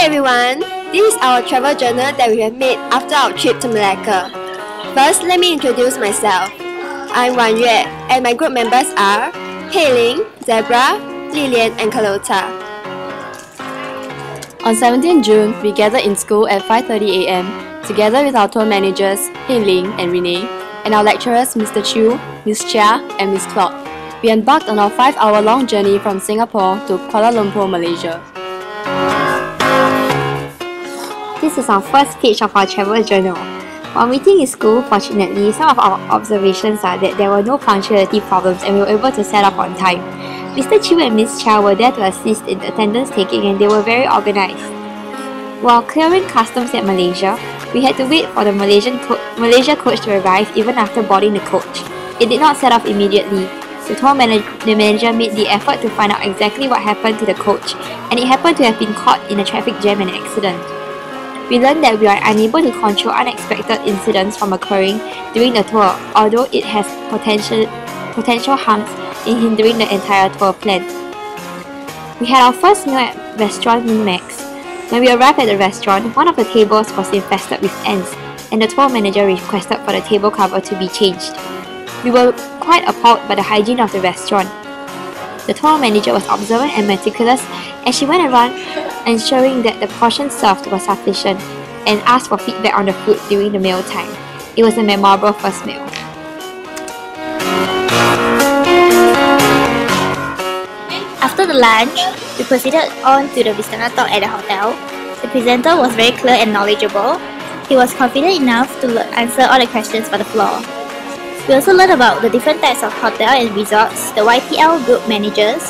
everyone, this is our travel journal that we have made after our trip to Malacca. First, let me introduce myself. I'm Wan Yue and my group members are Hei Ling, Zebra, Lilian and Carlota. On 17 June, we gathered in school at 5:30 am together with our tour managers Hei Ling and Renee and our lecturers Mr. Chu, Ms. Chia and Ms. Claude. We embarked on our 5-hour-long journey from Singapore to Kuala Lumpur, Malaysia. This is our first page of our travel journal. While meeting in school, fortunately, some of our observations are that there were no punctuality problems and we were able to set up on time. Mr. Chu and Ms. Chia were there to assist in attendance taking and they were very organised. While clearing customs at Malaysia, we had to wait for the Malaysia coach to arrive even after boarding the coach. It did not set off immediately. The manager made the effort to find out exactly what happened to the coach, and it happened to have been caught in a traffic jam and accident. We learned that we are unable to control unexpected incidents from occurring during the tour, although it has potential harms in hindering the entire tour plan. We had our first meal at restaurant Min-Max. When we arrived at the restaurant, one of the tables was infested with ants, and the tour manager requested for the table cover to be changed. We were quite appalled by the hygiene of the restaurant. The tour manager was observant and meticulous as she went around ensuring that the portion served was sufficient and asked for feedback on the food during the meal time. It was a memorable first meal. After the lunch, we proceeded on to the Vistana talk at the hotel. The presenter was very clear and knowledgeable. He was confident enough to answer all the questions for the floor. We also learned about the different types of hotel and resorts, the YTL group managers.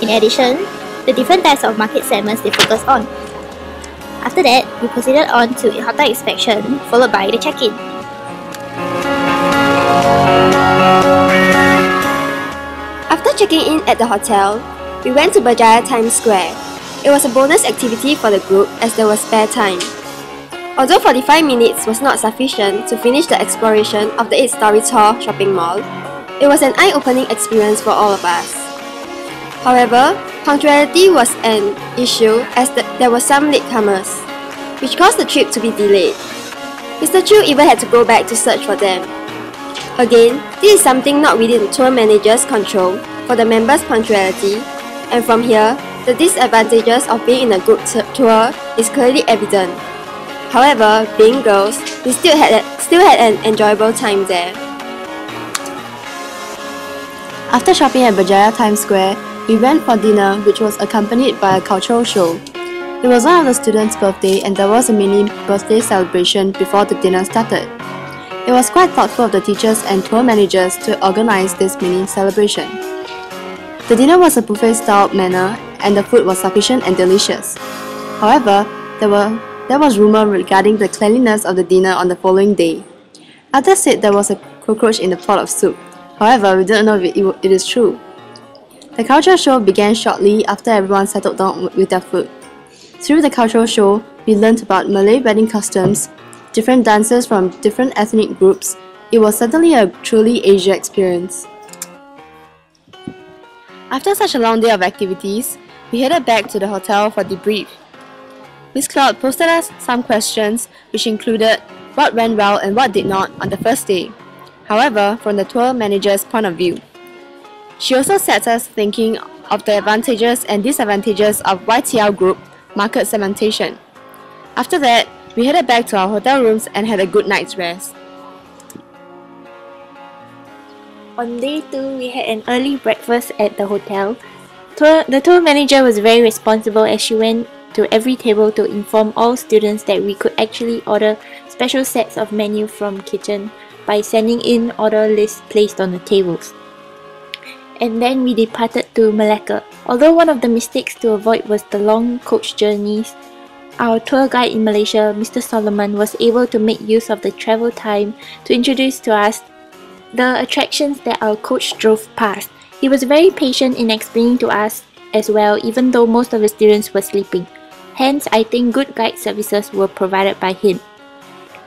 In addition, the different types of market segments they focus on. After that, we proceeded on to hotel inspection, followed by the check-in. After checking in at the hotel, we went to Berjaya Times Square. It was a bonus activity for the group as there was spare time. Although 45 minutes was not sufficient to finish the exploration of the 8-story tall shopping mall, it was an eye-opening experience for all of us. However, punctuality was an issue as there were some latecomers, which caused the trip to be delayed. Mr. Chu even had to go back to search for them. Again, this is something not within the tour manager's control for the members' punctuality, and from here, the disadvantages of being in a group tour is clearly evident. However, being girls, we still had an enjoyable time there. After shopping at Berjaya Times Square, we went for dinner which was accompanied by a cultural show. It was one of the students' birthday and there was a mini birthday celebration before the dinner started. It was quite thoughtful of the teachers and tour managers to organize this mini celebration. The dinner was a buffet-style manner and the food was sufficient and delicious. However, there was rumor regarding the cleanliness of the dinner on the following day. Others said there was a cockroach in the pot of soup. However, we didn't know if it is true. The cultural show began shortly after everyone settled down with their food. Through the cultural show, we learned about Malay wedding customs, different dances from different ethnic groups. It was certainly a truly Asia experience. After such a long day of activities, we headed back to the hotel for debrief. Ms. Claude posted us some questions which included what went well and what did not on the first day, however, from the tour manager's point of view. She also sets us thinking of the advantages and disadvantages of YTL group market segmentation. After that, we headed back to our hotel rooms and had a good night's rest. On day 2, we had an early breakfast at the hotel. The tour manager was very responsible as she went to every table to inform all students that we could actually order special sets of menu from kitchen by sending in order lists placed on the tables. And then we departed to Malacca. Although one of the mistakes to avoid was the long coach journeys, our tour guide in Malaysia, Mr. Solomon, was able to make use of the travel time to introduce to us the attractions that our coach drove past. He was very patient in explaining to us as well, even though most of the students were sleeping. Hence, I think good guide services were provided by him.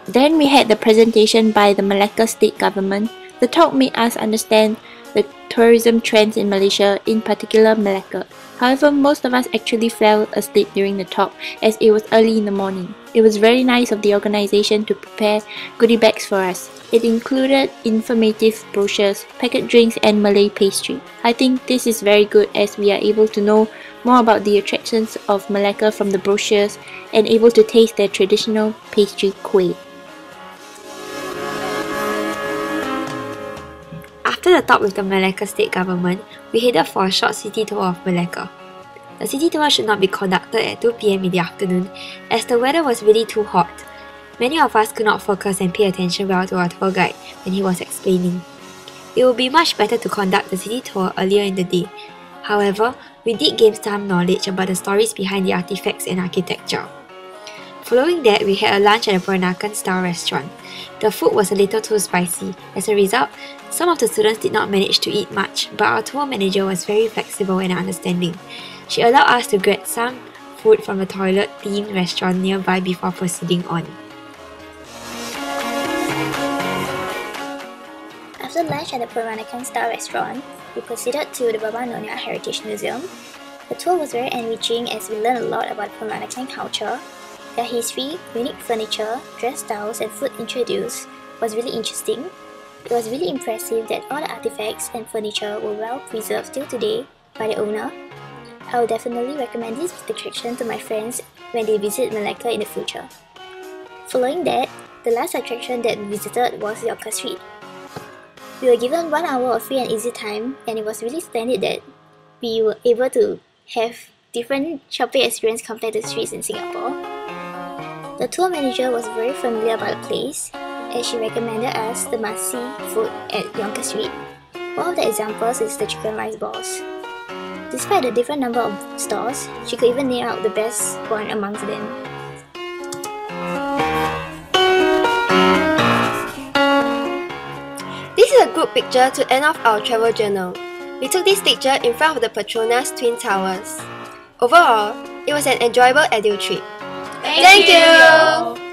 Then we had the presentation by the Malacca state government. The talk made us understand the tourism trends in Malaysia, in particular Malacca. However, most of us actually fell asleep during the talk as it was early in the morning. It was very nice of the organisation to prepare goodie bags for us. It included informative brochures, packet drinks and Malay pastry. I think this is very good as we are able to know more about the attractions of Malacca from the brochures and able to taste their traditional pastry kuih. After the talk with the Malacca state government, we headed for a short city tour of Malacca. The city tour should not be conducted at 2 PM in the afternoon as the weather was really too hot. Many of us could not focus and pay attention well to our tour guide when he was explaining. It would be much better to conduct the city tour earlier in the day. However, we did gain some knowledge about the stories behind the artifacts and architecture. Following that, we had a lunch at a Peranakan-style restaurant. The food was a little too spicy. As a result, some of the students did not manage to eat much, but our tour manager was very flexible and understanding. She allowed us to get some food from a toilet-themed restaurant nearby before proceeding on. After lunch at the Peranakan-style restaurant, we proceeded to the Baba Nyonya Heritage Museum. The tour was very enriching as we learned a lot about Peranakan culture. Their history, unique furniture, dress styles and food introduced was really interesting. It was really impressive that all the artifacts and furniture were well preserved till today by the owner. I will definitely recommend this attraction to my friends when they visit Malacca in the future. Following that, the last attraction that we visited was Yonke Street. We were given 1 hour of free and easy time, and it was really splendid that we were able to have different shopping experience compared to streets in Singapore. The tour manager was very familiar about the place, as she recommended us the must-see food at Yonke Street. One of the examples is the chicken rice balls. Despite the different number of stores, she could even name out the best one amongst them. This is a group picture to end off our travel journal. We took this picture in front of the Petronas Twin Towers. Overall, it was an enjoyable edu trip. Thank you!